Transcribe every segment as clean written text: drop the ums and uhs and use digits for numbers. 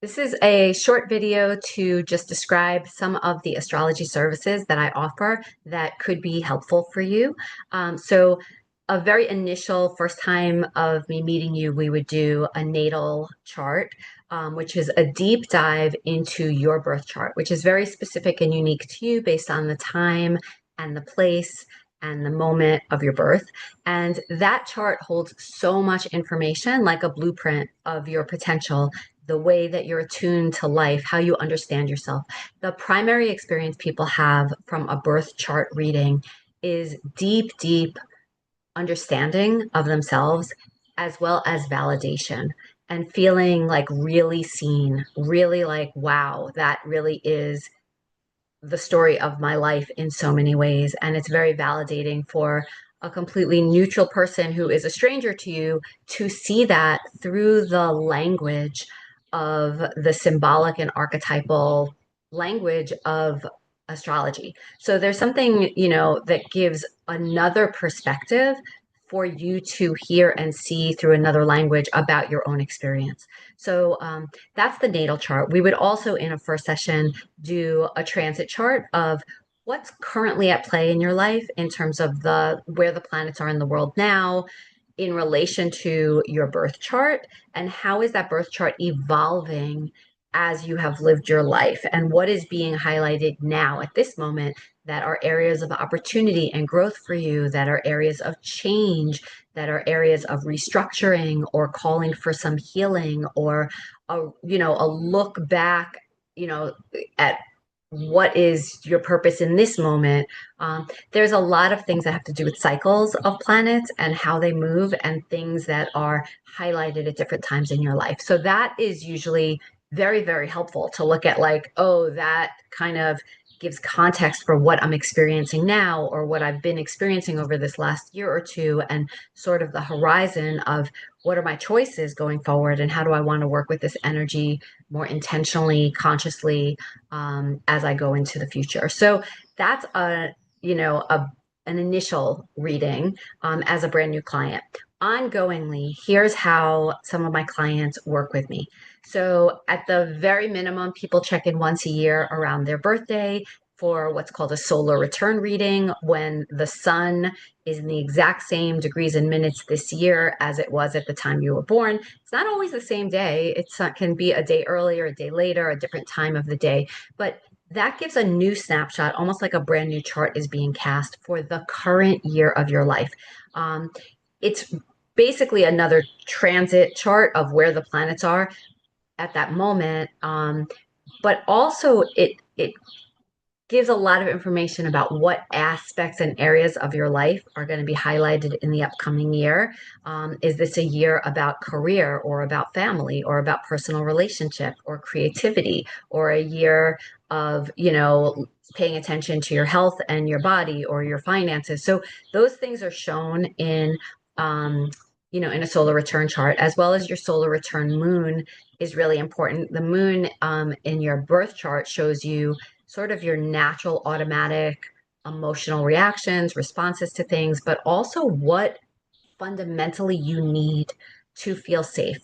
This is a short video to just describe some of the astrology services that I offer that could be helpful for you. So a very initial first time of me meeting you, we would do a natal chart, which is a deep dive into your birth chart, which is very specific and unique to you based on the time and the place and the moment of your birth. And that chart holds so much information, like a blueprint of your potential, the way that you're attuned to life, how you understand yourself. The primary experience people have from a birth chart reading is deep, deep understanding of themselves, as well as validation and feeling like really seen, really like, wow, that really is the story of my life in so many ways. And it's very validating for a completely neutral person who is a stranger to you to see that through the language of the symbolic and archetypal language of astrology. So there's something, that gives another perspective for you to hear and see through another language about your own experience. So that's the natal chart. We would also, in a first session, do a transit chart of what's currently at play in your life in terms of the where the planets are in the world now in relation to your birth chart, and how is that birth chart evolving as you have lived your life, and what is being highlighted now at this moment that are areas of opportunity and growth for you, that are areas of change, that are areas of restructuring or calling for some healing, or a look back, at what is your purpose in this moment. There's a lot of things that have to do with cycles of planets and how they move, and things that are highlighted at different times in your life. So that is usually very, very helpful to look at, like, oh, that kind of gives context for what I'm experiencing now, or what I've been experiencing over this last year or two, and sort of the horizon of what are my choices going forward, and how do I want to work with this energy more intentionally, consciously, as I go into the future. So that's an initial reading as a brand new client. Ongoingly, here's how some of my clients work with me. So at the very minimum, people check in once a year around their birthday for what's called a solar return reading, when the sun is in the exact same degrees and minutes this year as it was at the time you were born. It's not always the same day. It can be a day earlier, a day later, a different time of the day. But that gives a new snapshot, almost like a brand new chart is being cast for the current year of your life. It's basically another transit chart of where the planets are at that moment. But also it gives a lot of information about what aspects and areas of your life are going to be highlighted in the upcoming year. Is this a year about career, or about family, or about personal relationship, or creativity, or a year of, paying attention to your health and your body, or your finances? So those things are shown in a solar return chart, as well as your solar return moon is really important. The moon in your birth chart shows you sort of your natural automatic emotional reactions, responses to things, but also what fundamentally you need to feel safe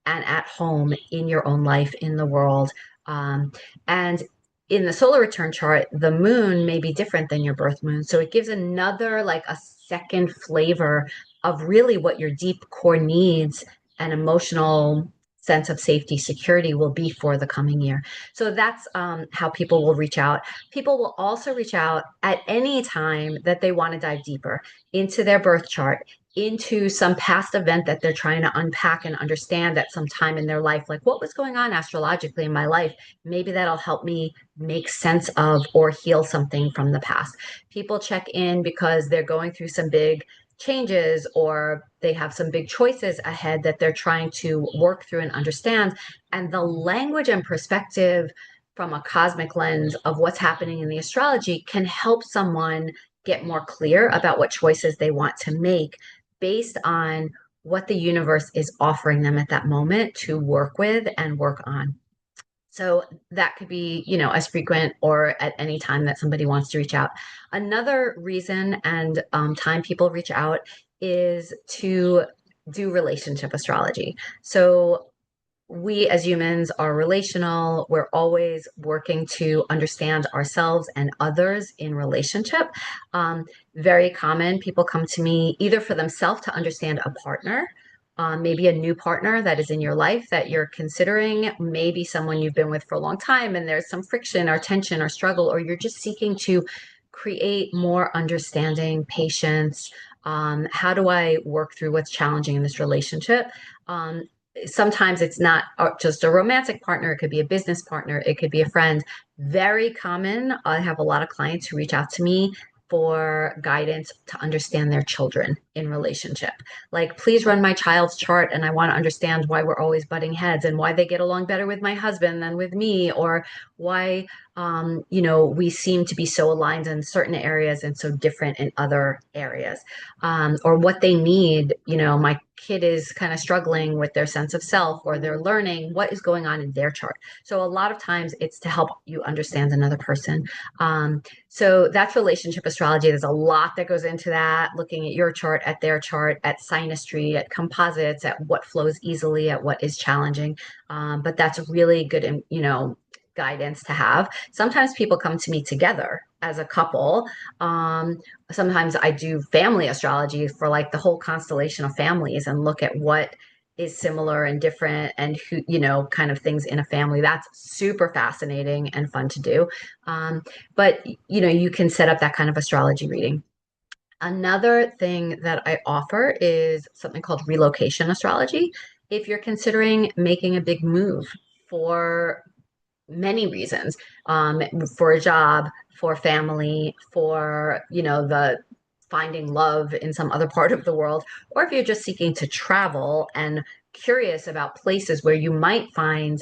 and at home in your own life, in the world. And in the solar return chart, the moon may be different than your birth moon. So it gives another, like a second flavor of really what your deep core needs and emotional sense of safety, security will be for the coming year. So that's how people will reach out. People will also reach out at any time that they want to dive deeper into their birth chart, into some past event that they're trying to unpack and understand at some time in their life, like what was going on astrologically in my life. Maybe that'll help me make sense of or heal something from the past. People check in because they're going through some big changes, or they have some big choices ahead that they're trying to work through and understand. And the language and perspective from a cosmic lens of what's happening in the astrology can help someone get more clear about what choices they want to make based on what the universe is offering them at that moment to work with and work on. So that could be, as frequent or at any time that somebody wants to reach out. Another reason and time people reach out is to do relationship astrology. So we as humans are relational. We're always working to understand ourselves and others in relationship. Um, Very common, people come to me either for themselves to understand a partner, maybe a new partner that is in your life that you're considering, maybe someone you've been with for a long time and there's some friction or tension or struggle, or you're just seeking to create more understanding, patience. How do I work through what's challenging in this relationship? Um, Sometimes it's not just a romantic partner, it could be a business partner, it could be a friend. Very common. I have a lot of clients who reach out to me for guidance to understand their children in relationship. Like, please run my child's chart, and I want to understand why we're always butting heads and why they get along better with my husband than with me, or why we seem to be so aligned in certain areas and so different in other areas, or what they need. My kid is kind of struggling with their sense of self, or they're learning what is going on in their chart. So a lot of times it's to help you understand another person. So that's relationship astrology. There's a lot that goes into that, looking at your chart, at their chart, at synastry, at composites, at what flows easily, at what is challenging. But that's really good, guidance to have. Sometimes people come to me together as a couple. Sometimes I do family astrology for like the whole constellation of families and look at what is similar and different and who, kind of things in a family. That's super fascinating and fun to do. But you can set up that kind of astrology reading. Another thing that I offer is something called relocation astrology. If you're considering making a big move for many reasons, for a job, for family, for, the finding love in some other part of the world, or if you're just seeking to travel and curious about places where you might find,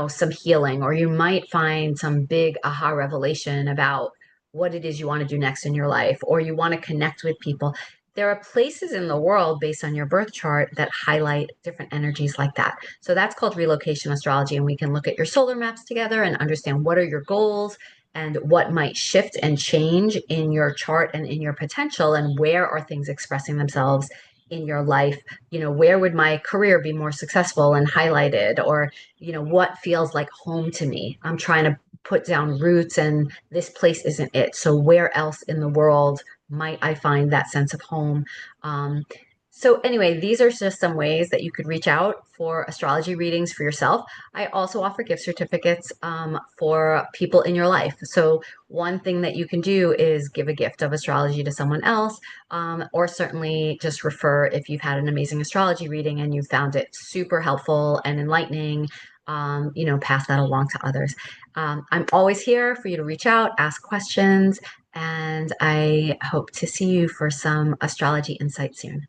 some healing, or you might find some big aha revelation about what it is you want to do next in your life, or you want to connect with people. There are places in the world based on your birth chart that highlight different energies like that. So that's called relocation astrology. And we can look at your solar maps together and understand what are your goals and what might shift and change in your chart and in your potential, and where are things expressing themselves in your life. Where would my career be more successful and highlighted, or what feels like home to me. I'm trying to put down roots, and this place isn't it. So where else in the world might I find that sense of home? Um, so anyway, these are just some ways that you could reach out for astrology readings for yourself. I also offer gift certificates for people in your life. So one thing that you can do is give a gift of astrology to someone else, or certainly just refer if you've had an amazing astrology reading and you found it super helpful and enlightening. Pass that along to others. I'm always here for you to reach out, ask questions, and I hope to see you for some astrology insight soon.